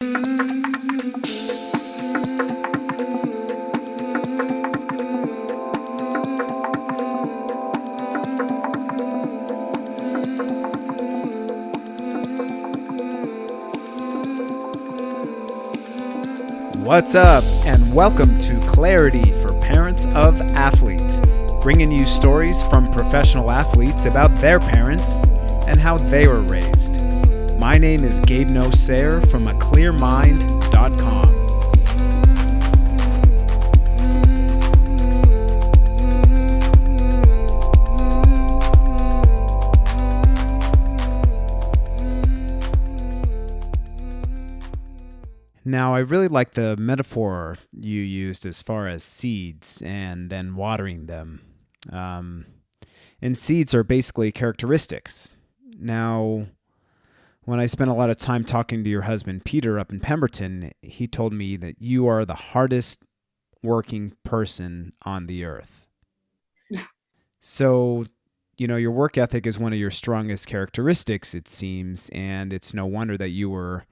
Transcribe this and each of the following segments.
What's up, and welcome to Clarity for Parents of Athletes, bringing you stories from professional athletes about their parents and how they were raised. My name is Gabe Nosair from aclearmind.com. Now, I really like the metaphor you used as far as seeds and then watering them. And seeds are basically characteristics. Now, when I spent a lot of time talking to your husband, Peter, up in Pemberton, he told me that you are the hardest working person on the earth. So, your work ethic is one of your strongest characteristics, it seems, and it's no wonder that you were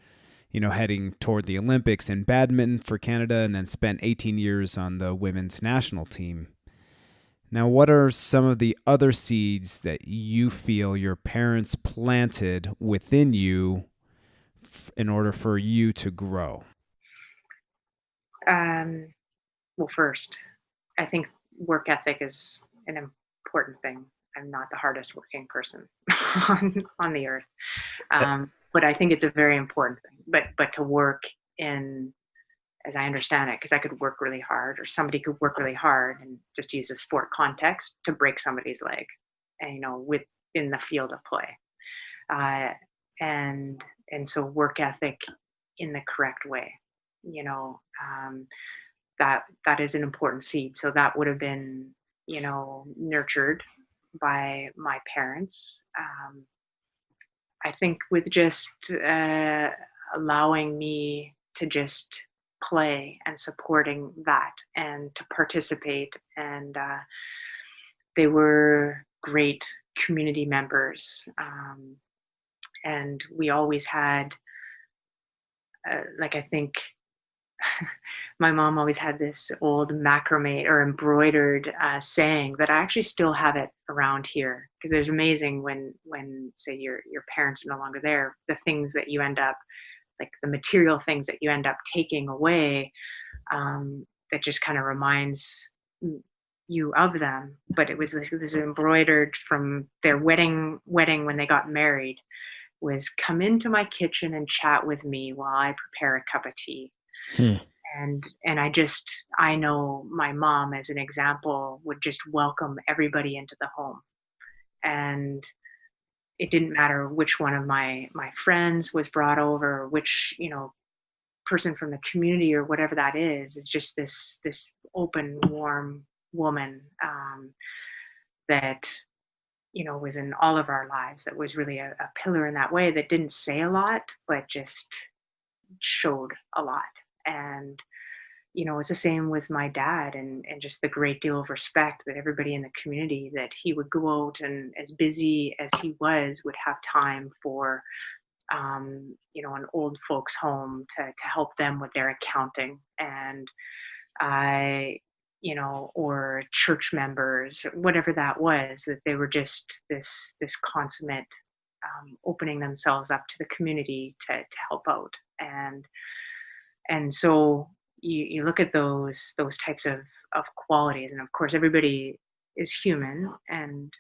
heading toward the Olympics in badminton for Canada and then spent 18 years on the women's national team. Now, what are some of the other seeds that you feel your parents planted within you in order for you to grow? Well, first, I think work ethic is an important thing. I'm not the hardest working person on the earth. But I think it's a very important thing. But to work in, as I understand it, because I could work really hard, or somebody could work really hard, and just use a sport context to break somebody's leg, and within the field of play, and so work ethic in the correct way, that is an important seed. So that would have been nurtured by my parents. I think with just allowing me to just play and supporting that and to participate. And they were great community members. And we always had, I think my mom always had this old macrame or embroidered saying that I actually still have it around here, because it's amazing when say your parents are no longer there, the things that you end up, like the material things that you end up taking away, that just kind of reminds you of them. But it was this embroidered from their wedding when they got married, was come into my kitchen and chat with me while I prepare a cup of tea. And I know my mom, as an example, would just welcome everybody into the home. And it didn't matter which one of my friends was brought over, which, person from the community or whatever that is. It's just this open, warm woman that, was in all of our lives, that was really a pillar in that way, that didn't say a lot, but just showed a lot. And it's the same with my dad, and just the great deal of respect that everybody in the community, that he would go out, and as busy as he was, would have time for an old folks home to help them with their accounting, and or church members, whatever that was, that they were just this consummate, opening themselves up to the community to help out. And so you look at those types of qualities, and of course everybody is human, and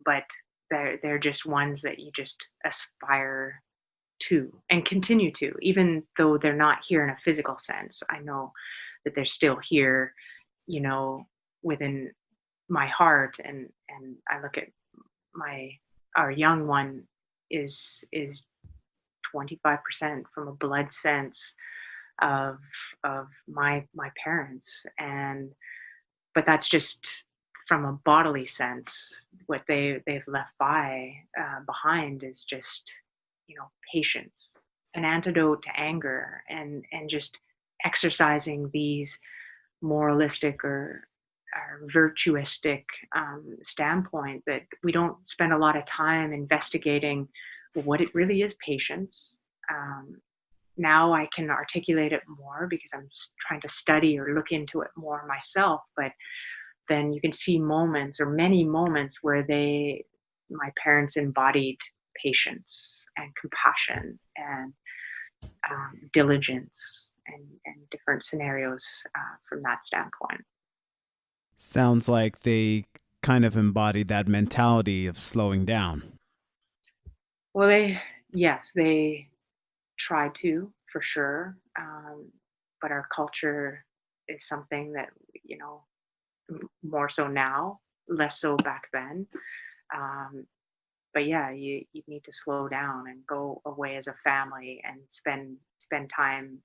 but they're just ones that you just aspire to and continue to, even though they're not here in a physical sense. I know that they're still here, within my heart, and I look at our young one is 25% from a blood sense of my parents, but that's just from a bodily sense. What they've left behind is just patience, an antidote to anger, and just exercising these moralistic or virtuistic standpoint, that we don't spend a lot of time investigating what it really is patience, Now I can articulate it more because I'm trying to study or look into it more myself. But then you can see moments or many moments where my parents embodied patience and compassion and diligence and different scenarios from that standpoint. Sounds like they kind of embodied that mentality of slowing down. Well, yes, they try to for sure. But our culture is something that, you know, more so now, less so back then. Um, but yeah, you need to slow down and go away as a family and spend time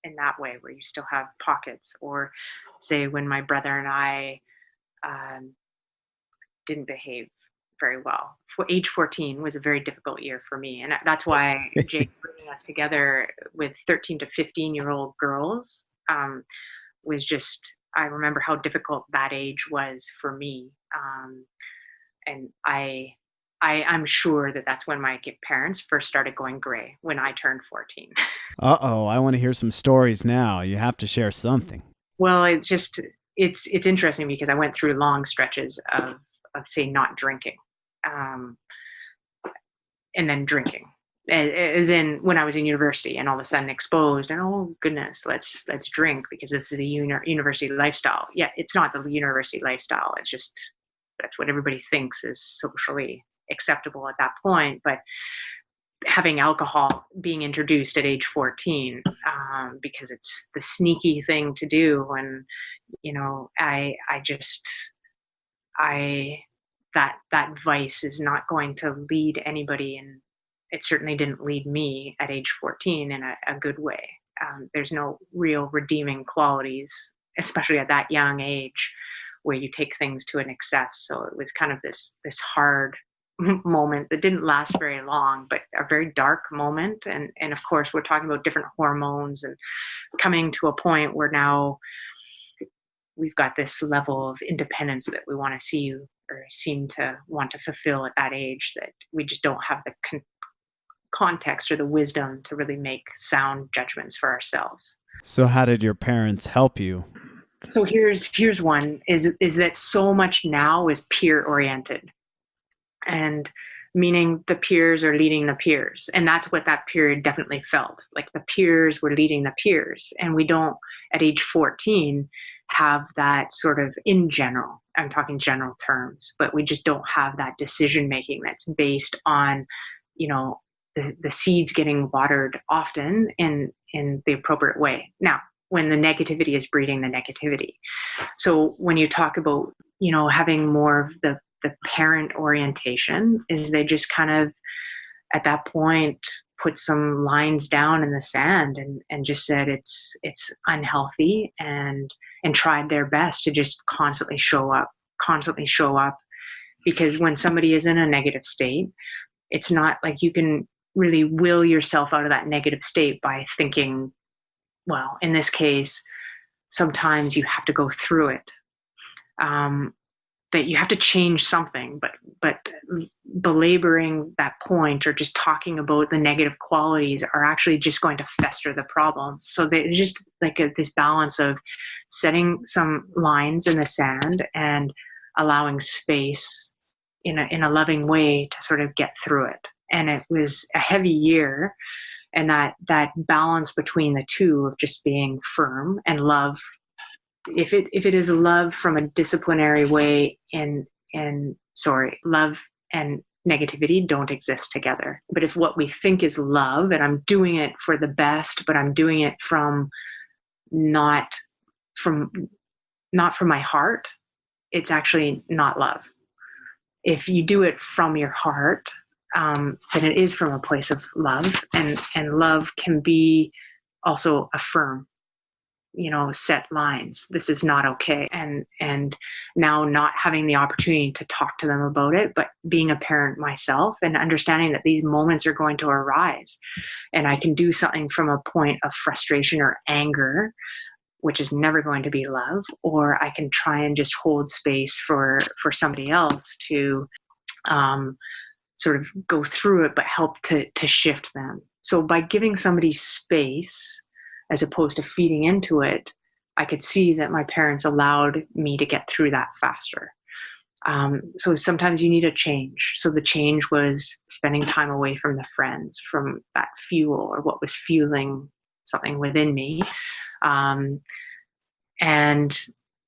in that way where you still have pockets. Or say when my brother and I um, didn't behave very well. For age 14 was a very difficult year for me, and that's why Jake bringing us together with 13 to 15-year-old girls was just. I remember how difficult that age was for me, and I'm sure that that's when my parents first started going gray when I turned 14. Uh-oh, I want to hear some stories now. You have to share something. Well, it's interesting because I went through long stretches of say not drinking, um, and then drinking, as in when I was in university, and all of a sudden exposed, and oh goodness, let's drink because this is a university lifestyle. Yeah, it's not the university lifestyle. It's just that's what everybody thinks is socially acceptable at that point. But having alcohol being introduced at age 14, because it's the sneaky thing to do, and I just I that vice is not going to lead anybody, and it certainly didn't lead me at age 14 in a good way. There's no real redeeming qualities, especially at that young age, where you take things to an excess. So it was kind of this hard moment that didn't last very long, but a very dark moment. And of course, we're talking about different hormones and coming to a point where now we've got this level of independence that we want to see or seem to want to fulfill at that age, that we just don't have the context or the wisdom to really make sound judgments for ourselves. So how did your parents help you? So here's one is that so much now is peer oriented, and meaning the peers are leading the peers, and that's what that period definitely felt like. The peers were leading the peers, and we don't at age 14 have that sort of, in general, I'm talking general terms, but we just don't have that decision making that's based on, the seeds getting watered often in the appropriate way. Now, when the negativity is breeding the negativity. So when you talk about, having more of the parent orientation, is they just kind of at that point put some lines down in the sand and just said it's unhealthy, and tried their best to just constantly show up, because when somebody is in a negative state, it's not like you can really will yourself out of that negative state by thinking, well, in this case, sometimes you have to go through it. That you have to change something, but belaboring that point or just talking about the negative qualities are actually just going to fester the problem. So there's just like this balance of setting some lines in the sand and allowing space in a loving way to sort of get through it. And it was a heavy year, and that balance between the two of just being firm and love. If it is love from a disciplinary way, love and negativity don't exist together. But if what we think is love, and I'm doing it for the best, but I'm doing it not from my heart, it's actually not love. If you do it from your heart, then it is from a place of love, and love can be also affirm, set lines. This is not okay. And now not having the opportunity to talk to them about it, but being a parent myself and understanding that these moments are going to arise, and I can do something from a point of frustration or anger, which is never going to be love, or I can try and just hold space for somebody else to sort of go through it, but help to shift them. So by giving somebody space as opposed to feeding into it, I could see that my parents allowed me to get through that faster. So sometimes you need a change. So the change was spending time away from the friends, from that fuel or what was fueling something within me. Um, and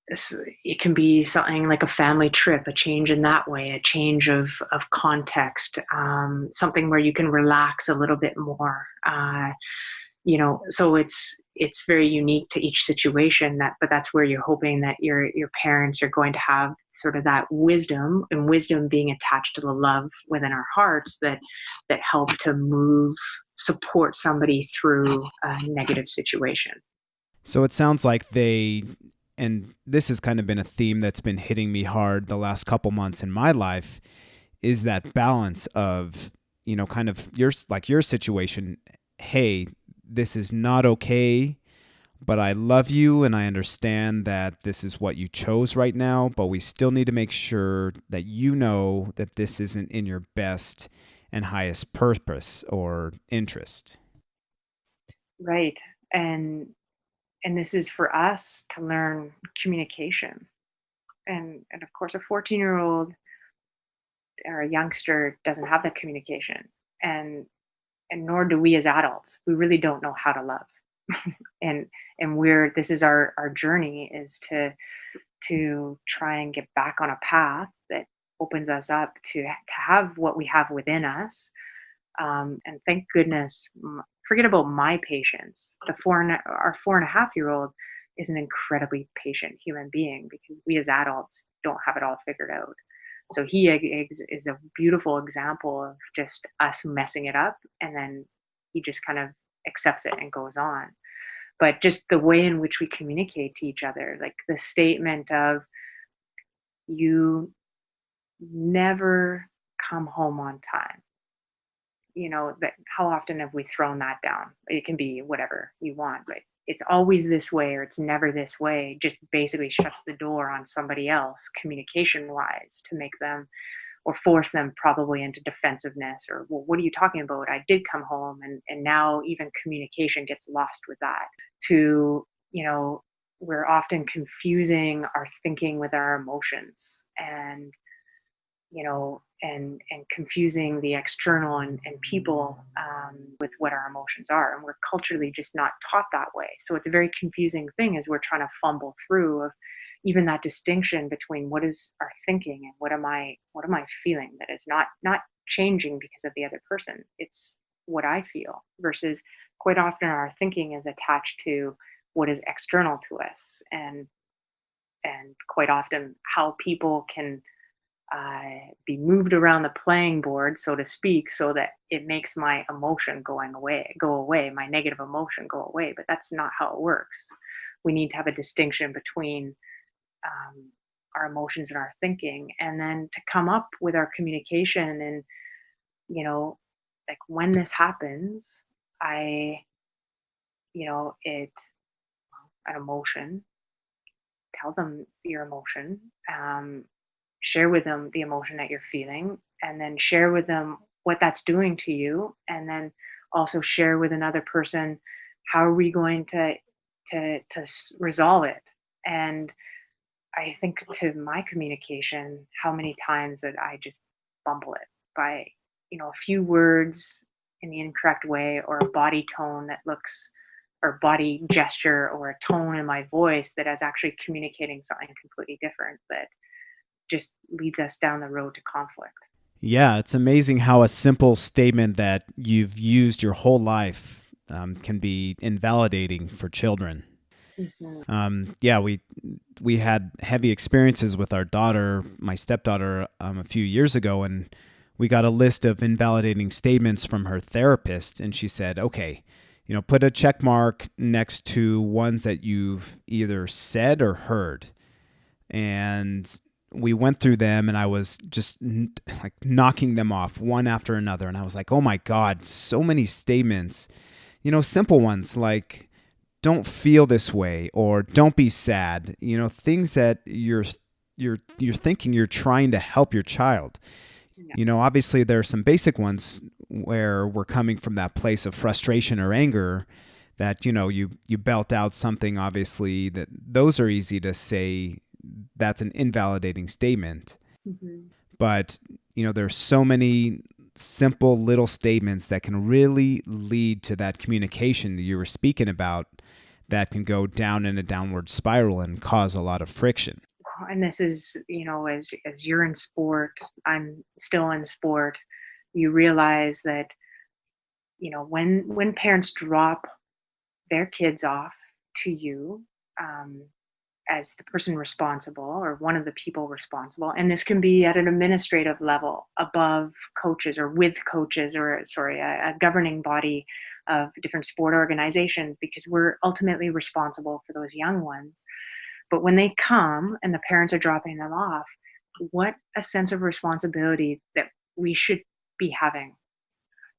it can be something like a family trip, a change in that way, a change of context, something where you can relax a little bit more. So it's very unique to each situation, but that's where you're hoping that your parents are going to have sort of that wisdom, and wisdom being attached to the love within our hearts that help to support somebody through a negative situation. So it sounds like and this has kind of been a theme that's been hitting me hard the last couple months in my life, is that balance of, kind of your situation. Hey, this is not okay, but I love you and I understand that this is what you chose right now, but we still need to make sure that you know that this isn't in your best and highest purpose or interest. Right. And this is for us to learn communication. And of course a 14-year-old or a youngster doesn't have that communication. And nor do we as adults. We really don't know how to love. and this is our journey, is to try and get back on a path that opens us up to have what we have within us. And thank goodness, forget about my patience. Our 4.5-year-old is an incredibly patient human being, because we as adults don't have it all figured out. So he is a beautiful example of just us messing it up, and then he just kind of accepts it and goes on. But just the way in which we communicate to each other, like the statement of, you never come home on time. That how often have we thrown that down? It can be whatever you want, but it's always this way or it's never this way, just basically shuts the door on somebody else communication wise, to make them or force them probably into defensiveness, or, well, what are you talking about? I did come home. And now even communication gets lost with that. To, we're often confusing our thinking with our emotions, and confusing the external and people, with what our emotions are. And we're culturally just not taught that way. So it's a very confusing thing as we're trying to fumble through of even that distinction between what is our thinking and what am I feeling, that is not changing because of the other person. It's what I feel, versus quite often our thinking is attached to what is external to us. And quite often how people can be moved around the playing board, so to speak, so that it makes my emotion go away, my negative emotion go away. But that's not how it works. We need to have a distinction between our emotions and our thinking, and then to come up with our communication. And like when this happens, I, it an emotion. Tell them your emotion. Share with them the emotion that you're feeling, and then share with them what that's doing to you, and then also share with another person, how are we going to resolve it. And I think to my communication, how many times that I just bumble it by a few words in the incorrect way, or a body tone that looks, or body gesture, or a tone in my voice that is actually communicating something completely different, that just leads us down the road to conflict. Yeah, it's amazing how a simple statement that you've used your whole life can be invalidating for children. Mm-hmm. Yeah, we had heavy experiences with our daughter, my stepdaughter, a few years ago, and we got a list of invalidating statements from her therapist, and she said, "Okay, put a check mark next to ones that you've either said or heard." And we went through them, and I was just like knocking them off one after another. And I was like, oh my God, so many statements, simple ones like, don't feel this way, or don't be sad, things that you're thinking you're trying to help your child. Yeah. Obviously there are some basic ones where we're coming from that place of frustration or anger, that you belt out something, obviously, that those are easy to say. That's an invalidating statement. Mhm. But there's so many simple little statements that can really lead to that communication that you were speaking about, that can go down in a downward spiral and cause a lot of friction. And this is, as you're in sport, I'm still in sport, you realize that, when parents drop their kids off to you, um, as the person responsible or one of the people responsible, and this can be at an administrative level above coaches or with coaches, or sorry, a governing body of different sport organizations, because we're ultimately responsible for those young ones. But when they come and the parents are dropping them off, what a sense of responsibility that we should be having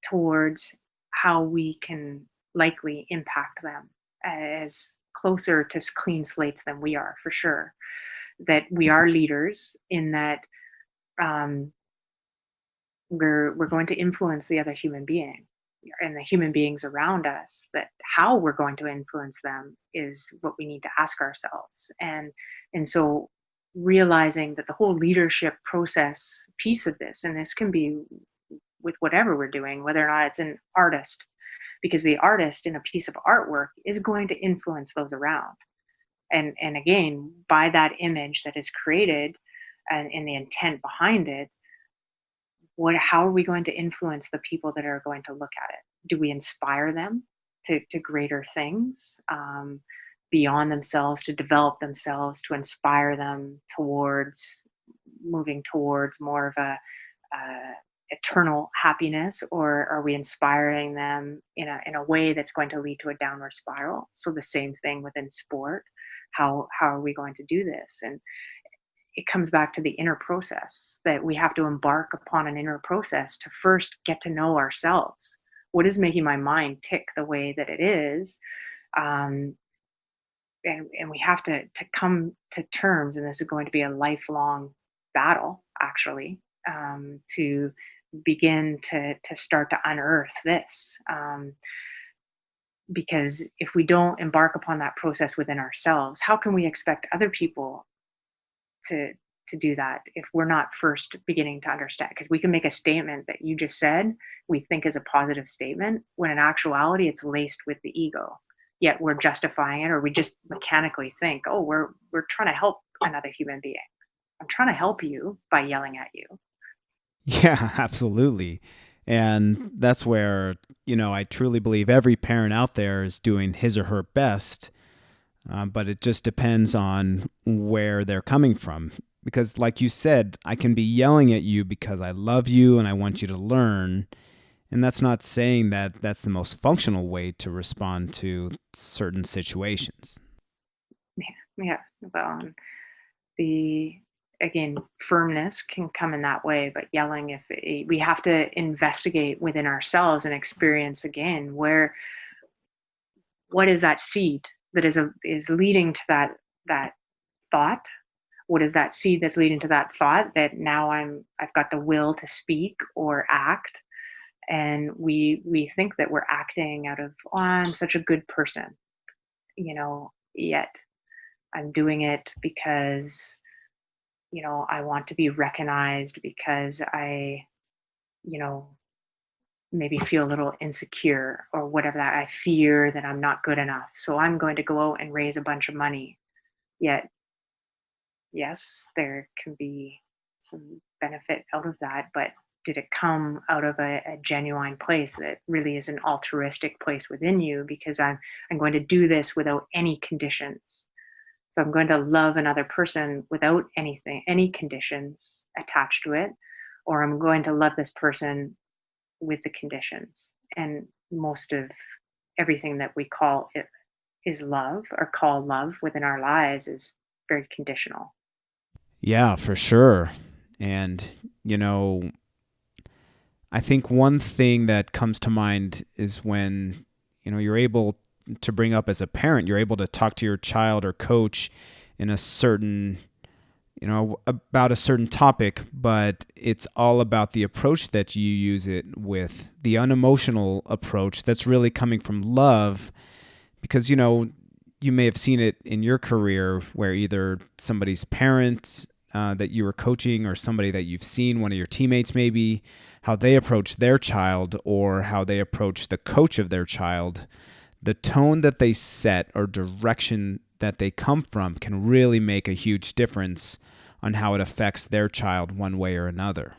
towards how we can likely impact them as closer to clean slates than we are, for sure. That we are leaders in that, um, we're going to influence the other human being and the human beings around us. That how we're going to influence them is what we need to ask ourselves. And so realizing that the whole leadership process piece of this, and this can be with whatever we're doing, whether or not it's an artist, because the artist in a piece of artwork is going to influence those around. And again, by that image that is created and in the intent behind it, how are we going to influence the people that are going to look at it? Do we inspire them to greater things, beyond themselves, to develop themselves, to inspire them towards moving towards more of a eternal happiness, or are we inspiring them in a way that's going to lead to a downward spiral? So the same thing within sport. How are we going to do this? And it comes back to the inner process, that we have to embark upon an inner process to first get to know ourselves. What is making my mind tick the way that it is? Um, and we have to come to terms, and this is going to be a lifelong battle, actually, to begin to start to unearth this. Because if we don't embark upon that process within ourselves, how can we expect other people to to do that if we're not first beginning to understand? Because we can make a statement that you just said we think is a positive statement, when in actuality it's laced with the ego, yet we're justifying it, or we just mechanically think, oh, we're trying to help another human being. I'm trying to help you by yelling at you. Yeah, absolutely. And that's where, I truly believe every parent out there is doing his or her best, but it just depends on where they're coming from. Because, like you said, I can be yelling at you because I love you and I want you to learn. And that's not saying that that's the most functional way to respond to certain situations. Yeah, well, the again, firmness can come in that way, but yelling, if we have to investigate within ourselves and experience again, where what is that seed that is leading to that thought? What is that seed that's leading to that thought, that now I've got the will to speak or act? And we think that we're acting out of, oh, I'm such a good person, yet I'm doing it because, I want to be recognized, because I, you know, maybe feel a little insecure or whatever, that I fear that I'm not good enough. So I'm going to go out and raise a bunch of money. Yet, yes, there can be some benefit out of that, but did it come out of a genuine place that really is an altruistic place within you? Because I'm going to do this without any conditions. So I'm going to love another person without any conditions attached to it, or I'm going to love this person with the conditions. And most of everything that we call it is love, or call love within our lives, is very conditional. Yeah, for sure. And, you know, I think one thing that comes to mind is when, you're able to bring up as a parent, you're able to talk to your child or coach in a certain about a certain topic, but it's all about the approach that you use it with, the unemotional approach that's really coming from love. Because, you may have seen it in your career where either somebody's parent that you were coaching or somebody that you've seen, one of your teammates maybe, how they approach their child or how they approach the coach of their child. The tone that they set or direction that they come from can really make a huge difference on how it affects their child one way or another.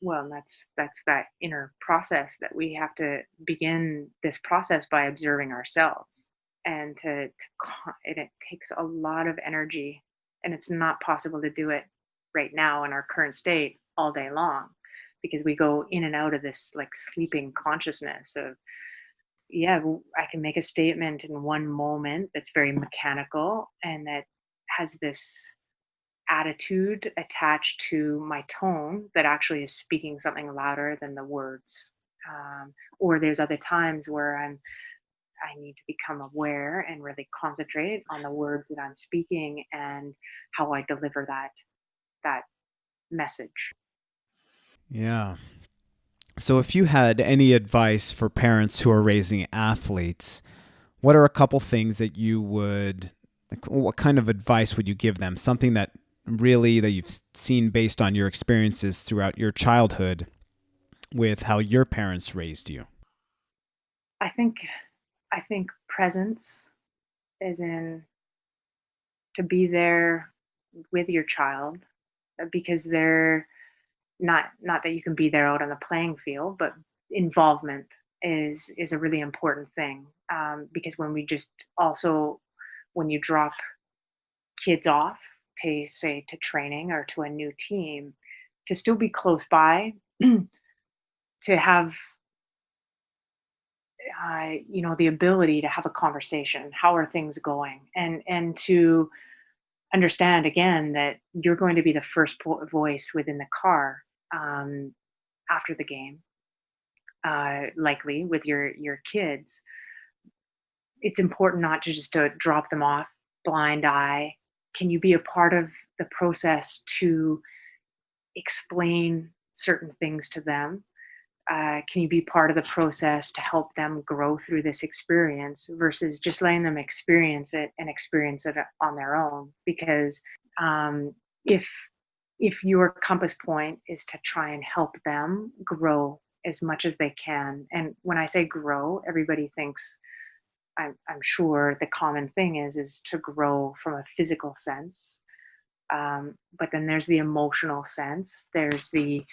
Well, and that's that inner process that we have to begin this process by observing ourselves, and it takes a lot of energy, and it's not possible to do it right now in our current state all day long, because we go in and out of this like sleeping consciousness of, yeah, I can make a statement in one moment that's very mechanical and that has this attitude attached to my tone that actually is speaking something louder than the words. Or there's other times where I need to become aware and really concentrate on the words that I'm speaking and how I deliver that message. Yeah. So, if you had any advice for parents who are raising athletes, what are a couple things that you would, like, what kind of advice would you give them? Something that really that you've seen based on your experiences throughout your childhood with how your parents raised you. I think I think presence, as in to be there with your child, because they're not that you can be there out on the playing field, but involvement is a really important thing, because when we just also when you drop kids off to say to training or to a new team, to still be close by, to have the ability to have a conversation. How are things going? And to understand again that you're going to be the first voice within the car, um, after the game, likely with your kids. It's important not to just to drop them off blind eye. Can you be a part of the process to explain certain things to them? Can you be part of the process to help them grow through this experience versus just letting them experience it on their own? Because um, if if your compass point is to try and help them grow as much as they can, and when I say grow, everybody thinks, I'm sure the common thing is to grow from a physical sense, but then there's the emotional sense, there's the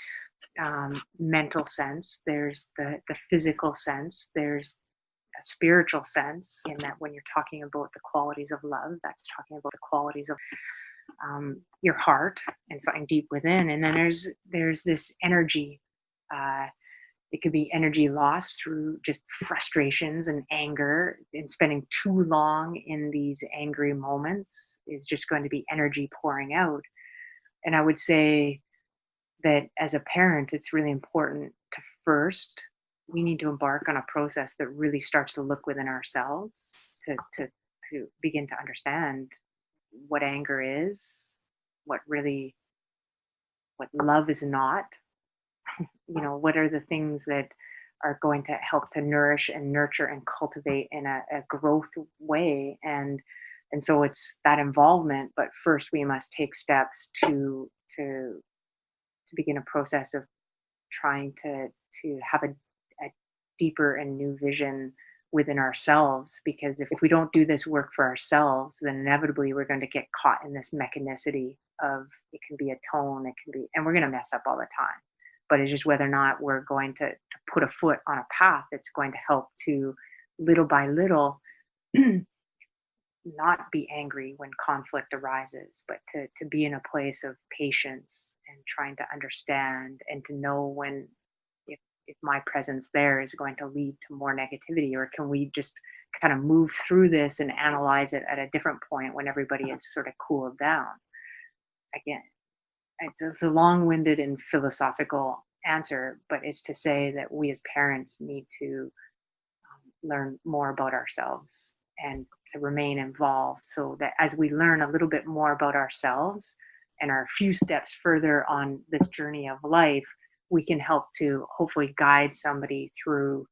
mental sense, there's the physical sense, there's a spiritual sense. In that, when you're talking about the qualities of love, that's talking about the qualities of your heart and something deep within. And then there's this energy. Uh, it could be energy lost through just frustrations and anger, and spending too long in these angry moments is just going to be energy pouring out. And I would say that as a parent, it's really important to first, we need to embark on a process that really starts to look within ourselves to begin to understand what anger is, what really, what love is not, what are the things that are going to help to nourish and nurture and cultivate in a growth way. And so it's that involvement, but first we must take steps to begin a process of trying to have a deeper and new vision within ourselves, because if we don't do this work for ourselves, then inevitably we're going to get caught in this mechanicity of, it can be a tone, it can be, and we're going to mess up all the time, but it's just whether or not we're going to put a foot on a path that's going to help to, little by little, not be angry when conflict arises, but to be in a place of patience and trying to understand and to know when, if my presence there is going to lead to more negativity, or can we just kind of move through this and analyze it at a different point when everybody is sort of cooled down. Again, it's a long-winded and philosophical answer, but it's to say that we as parents need to learn more about ourselves and to remain involved, so that as we learn a little bit more about ourselves, and are a few steps further on this journey of life, we can help to hopefully guide somebody through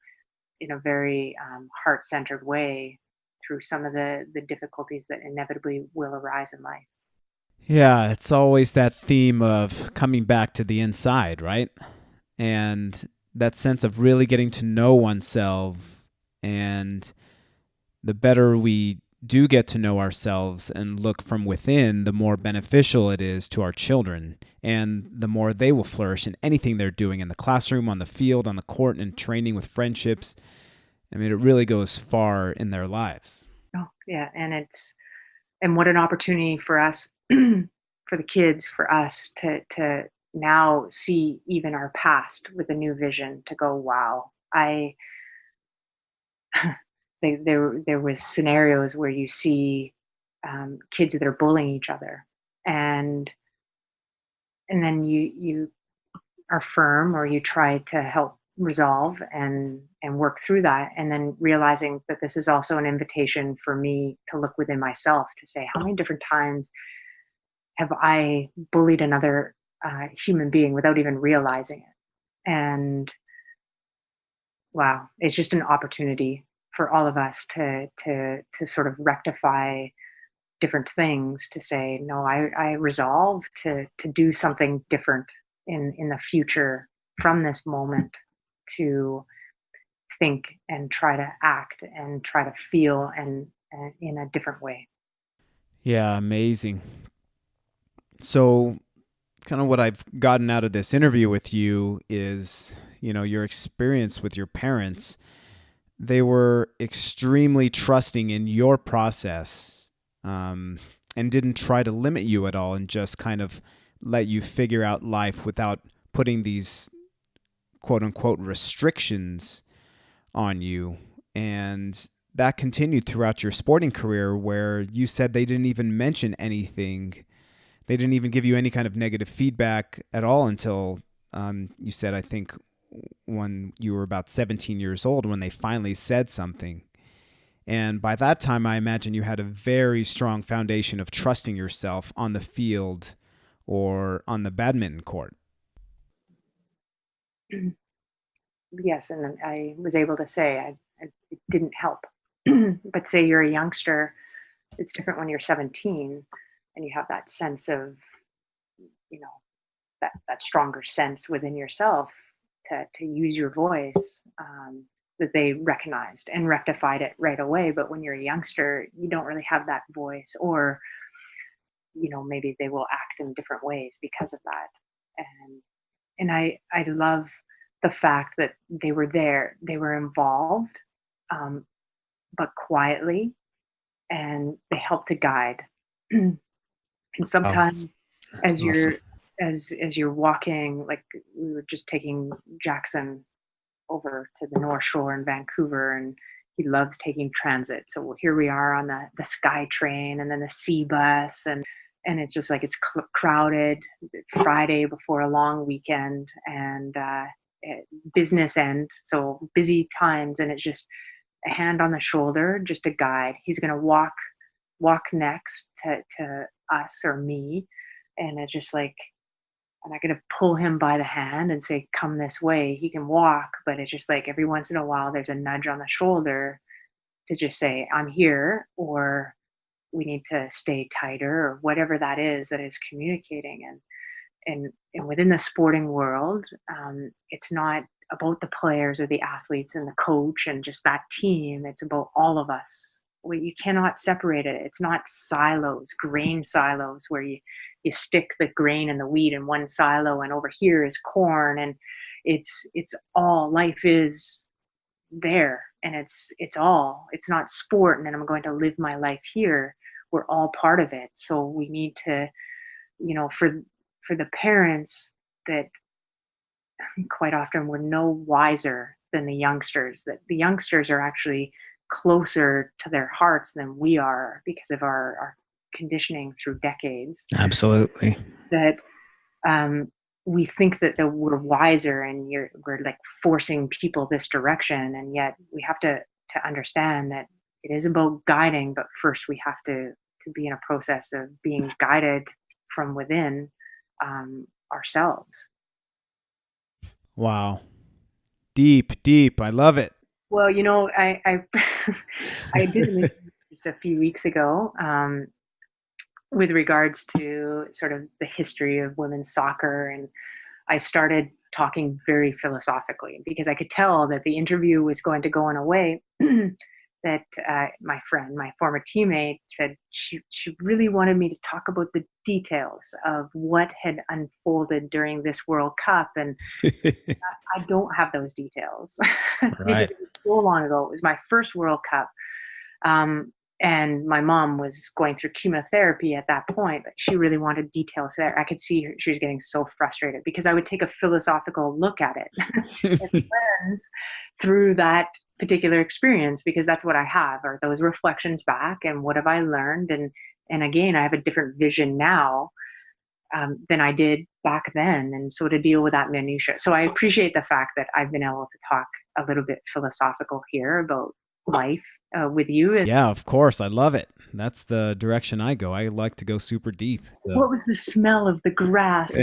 in a very heart-centered way through some of the difficulties that inevitably will arise in life. Yeah, it's always that theme of coming back to the inside, right? And that sense of really getting to know oneself. And the better we do get to know ourselves and look from within, the more beneficial it is to our children, and the more they will flourish in anything they're doing in the classroom, on the field, on the court, and training with friendships. I mean, it really goes far in their lives. Oh, yeah, and what an opportunity for us, for the kids, for us to now see even our past with a new vision. To go, wow, I there was scenarios where you see kids that are bullying each other, and then you are firm, or you try to help resolve and work through that, and then realizing that this is also an invitation for me to look within myself to say, how many different times have I bullied another human being without even realizing it? And wow, it's just an opportunity for all of us to sort of rectify different things, to say, no, I resolve to do something different in the future from this moment, to think and try to act and try to feel and in a different way. Yeah, amazing. So, kind of what I've gotten out of this interview with you is, your experience with your parents. They were extremely trusting in your process, and didn't try to limit you at all and just kind of let you figure out life without putting these quote unquote restrictions on you. And that continued throughout your sporting career, where you said they didn't even mention anything. They didn't even give you any kind of negative feedback at all until you said, I think, when you were about 17 years old, when they finally said something. And by that time, I imagine you had a very strong foundation of trusting yourself on the field or on the badminton court. Yes, and then I was able to say it didn't help. But say you're a youngster, it's different when you're 17 and you have that sense of, you know, that stronger sense within yourself to use your voice, that they recognized and rectified it right away. But when you're a youngster, you don't really have that voice, or maybe they will act in different ways because of that. And I love the fact that they were there, they were involved, um, but quietly, and they helped to guide. And Oh, sometimes as awesome. you're as you're walking, like we were just taking Jackson over to the North Shore in Vancouver, and he loves taking transit. So here we are on the Sky Train and then the Sea Bus, and it's just like it's crowded. Friday before a long weekend, and business end, so busy times, and it's just a hand on the shoulder, just a guide. He's going to walk next to us or me, and it's just like, I'm not going to pull him by the hand and say, come this way. He can walk, but it's just like every once in a while, there's a nudge on the shoulder to just say, I'm here, or we need to stay tighter, or whatever that is communicating. And within the sporting world, it's not about the players or the athletes and the coach and just that team. It's about all of us. You cannot separate it. It's not silos, grain silos, where you stick the grain and the wheat in one silo, and over here is corn, and it's all life is there, and it's all, it's not sport and then I'm going to live my life here. We're all part of it. So we need to, for the parents that quite often were no wiser than the youngsters, that the youngsters are actually closer to their hearts than we are because of our conditioning through decades, Absolutely. that um, we think that we're wiser, and we're like forcing people this direction, and yet we have to understand that it is about guiding, but first we have to be in a process of being guided from within ourselves. Wow. Deep, deep. I love it. Well, I I did an interview just a few weeks ago, with regards to sort of the history of women's soccer, and I started talking very philosophically because I could tell that the interview was going to go in a way that my friend, my former teammate, said she really wanted me to talk about the details of what had unfolded during this World Cup, and I don't have those details because Right. it was so long ago. It was my first World Cup. Um, and my mom was going through chemotherapy at that point, but she really wanted details there. I could see her, she was getting so frustrated because I would take a philosophical look at it as a lens through that particular experience, because that's what I have, are those reflections back and what have I learned. And again, I have a different vision now than I did back then. And so to deal with that minutia. So I appreciate the fact that I've been able to talk a little bit philosophical here about life with you. Yeah, of course. I love it. That's the direction I go. I like to go super deep. So. What was the smell of the grass?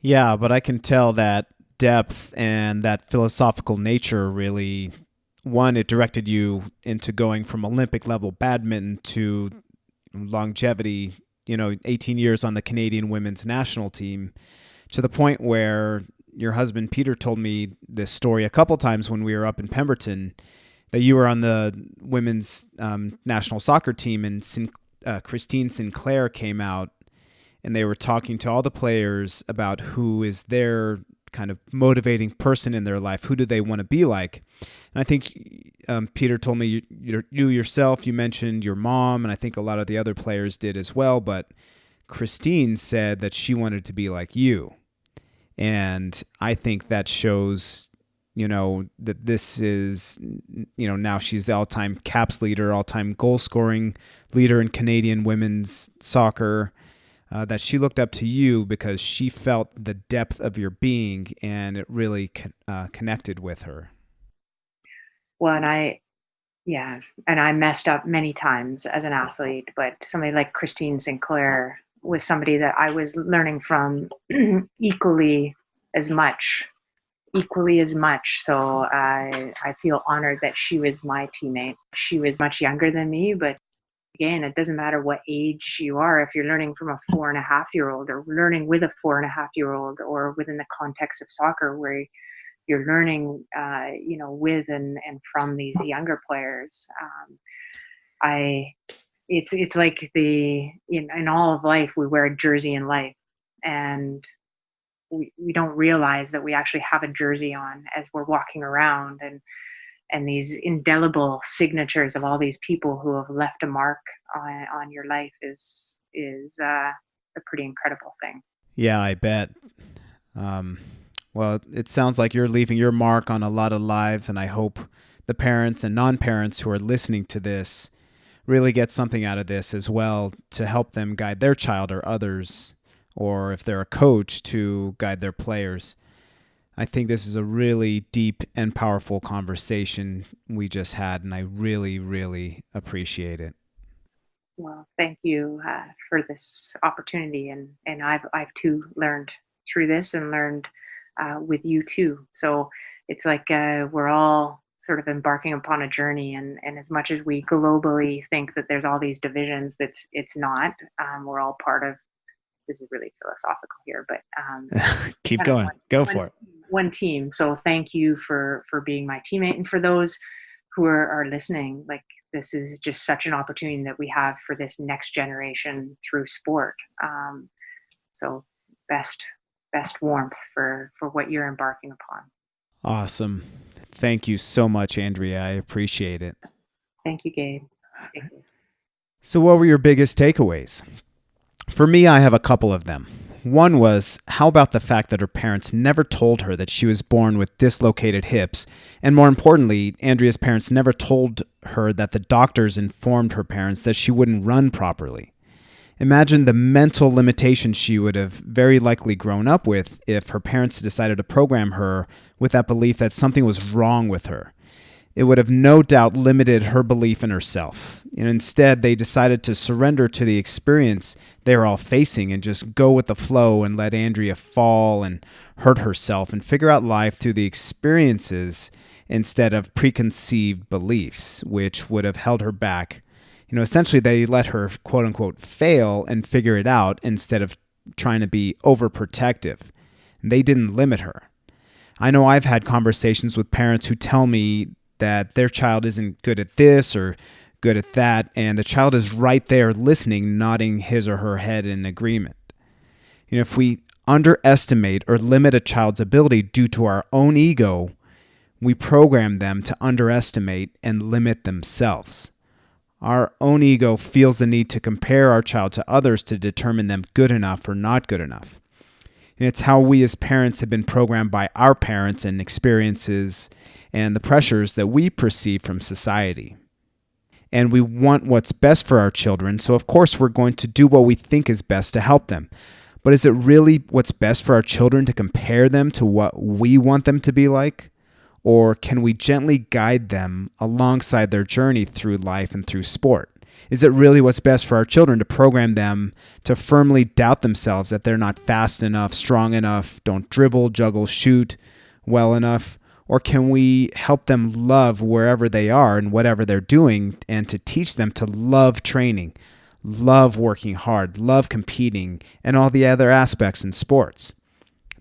Yeah, but I can tell that depth and that philosophical nature really, one, it directed you into going from Olympic level badminton to longevity, 18 years on the Canadian women's national team, to the point where your husband Peter told me this story a couple times when we were up in Pemberton, that you were on the women's national soccer team, and Christine Sinclair came out and they were talking to all the players about who is their kind of motivating person in their life. Who do they want to be like? And I think Peter told me you yourself, you mentioned your mom, and I think a lot of the other players did as well. But Christine said that she wanted to be like you. And I think that shows, that this is, now she's the all-time caps leader, all-time goal-scoring leader in Canadian women's soccer. That she looked up to you because she felt the depth of your being, and it really connected with her. Well, and I messed up many times as an athlete, but somebody like Christine Sinclair was somebody that I was learning from equally as much. So I feel honored that she was my teammate. She was much younger than me, but again, it doesn't matter what age you are. If you're learning from a 4.5-year-old, or learning with a 4.5-year-old, or within the context of soccer where you're learning, with and from these younger players, it's like in all of life, we wear a jersey in life, and we don't realize that we actually have a jersey on as we're walking around, and these indelible signatures of all these people who have left a mark on your life is a pretty incredible thing. Yeah, I bet. Well, it sounds like you're leaving your mark on a lot of lives, and I hope the parents and non-parents who are listening to this really get something out of this as well, to help them guide their child or others, or if they're a coach, to guide their players. I think this is a really deep and powerful conversation we just had, and I really, really appreciate it. Well, thank you for this opportunity, and I've too learned through this, and learned with you too. So it's like we're all sort of embarking upon a journey, and as much as we globally think that there's all these divisions, it's not. We're all part of. This is really philosophical here, but keep going. Go for it. One team. So thank you for being my teammate, and for those who are listening. Like, this is just such an opportunity that we have for this next generation through sport. So best warmth for what you're embarking upon. Awesome. Thank you so much, Andrea. I appreciate it. Thank you, Gabe. Thank you. So what were your biggest takeaways? For me, I have a couple of them. One was, how about the fact that her parents never told her that she was born with dislocated hips? And more importantly, Andrea's parents never told her that the doctors informed her parents that she wouldn't run properly. Imagine the mental limitations she would have very likely grown up with if her parents decided to program her with that belief that something was wrong with her. it would have no doubt limited her belief in herself. Instead, they decided to surrender to the experience they were all facing and just go with the flow and let Andrea fall and hurt herself and figure out life through the experiences instead of preconceived beliefs, which would have held her back. Essentially, they let her, quote unquote, fail and figure it out instead of trying to be overprotective. They didn't limit her. I know I've had conversations with parents who tell me that their child isn't good at this or good at that, and the child is right there listening, nodding his or her head in agreement. If we underestimate or limit a child's ability due to our own ego, we program them to underestimate and limit themselves. Our own ego feels the need to compare our child to others to determine them good enough or not good enough. And it's how we as parents have been programmed by our parents and experiences and the pressures that we perceive from society. And we want what's best for our children, so of course we're going to do what we think is best to help them. But is it really what's best for our children to compare them to what we want them to be like? Or can we gently guide them alongside their journey through life and through sport? Is it really what's best for our children to program them to firmly doubt themselves that they're not fast enough, strong enough, don't dribble, juggle, shoot well enough? Or can we help them love wherever they are and whatever they're doing, and to teach them to love training, love working hard, love competing, and all the other aspects in sports?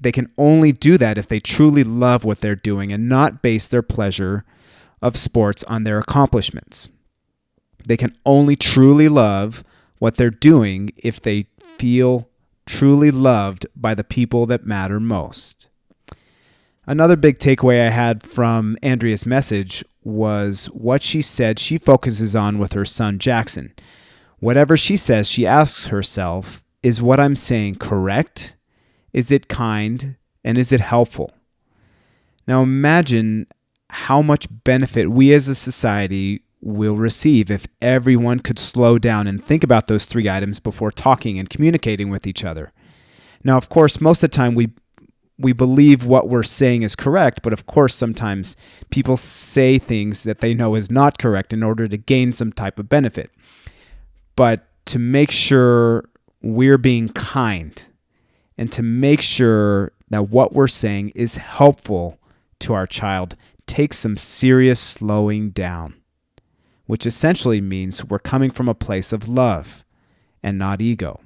They can only do that if they truly love what they're doing and not base their pleasure of sports on their accomplishments. They can only truly love what they're doing if they feel truly loved by the people that matter most. Another big takeaway I had from Andrea's message was what she said she focuses on with her son Jackson. Whatever she says, she asks herself, is what I'm saying correct? Is it kind? And is it helpful? Now imagine how much benefit we as a society will receive if everyone could slow down and think about those 3 items before talking and communicating with each other. Now, of course, most of the time we believe what we're saying is correct, but of course sometimes people say things that they know is not correct in order to gain some type of benefit. But to make sure we're being kind and to make sure that what we're saying is helpful to our child takes some serious slowing down, which essentially means we're coming from a place of love and not ego.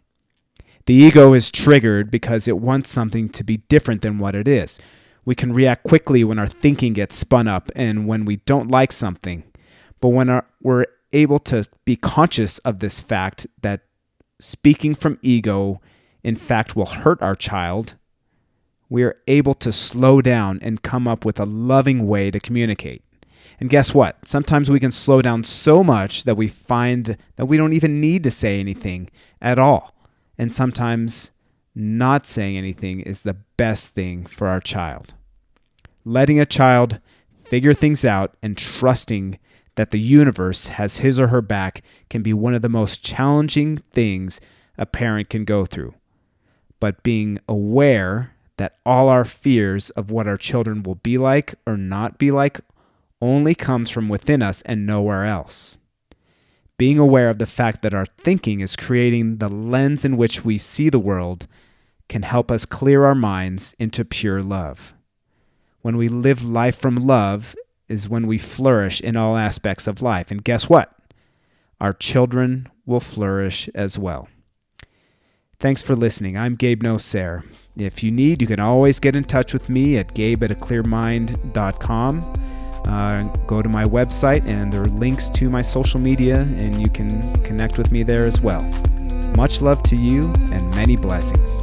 The ego is triggered because it wants something to be different than what it is. We can react quickly when our thinking gets spun up and when we don't like something. But when we're able to be conscious of this fact that speaking from ego, in fact, will hurt our child, we are able to slow down and come up with a loving way to communicate. And guess what? Sometimes we can slow down so much that we find that we don't even need to say anything at all. And sometimes not saying anything is the best thing for our child. Letting a child figure things out and trusting that the universe has his or her back can be one of the most challenging things a parent can go through. But being aware that all our fears of what our children will be like or not be like only comes from within us and nowhere else. Being aware of the fact that our thinking is creating the lens in which we see the world can help us clear our minds into pure love. When we live life from love is when we flourish in all aspects of life. And guess what? Our children will flourish as well. Thanks for listening. I'm Gabe Nocer. If you need, you can always get in touch with me at gabe@aclearmind.com. Go to my website and there are links to my social media and you can connect with me there as well. Much love to you and many blessings.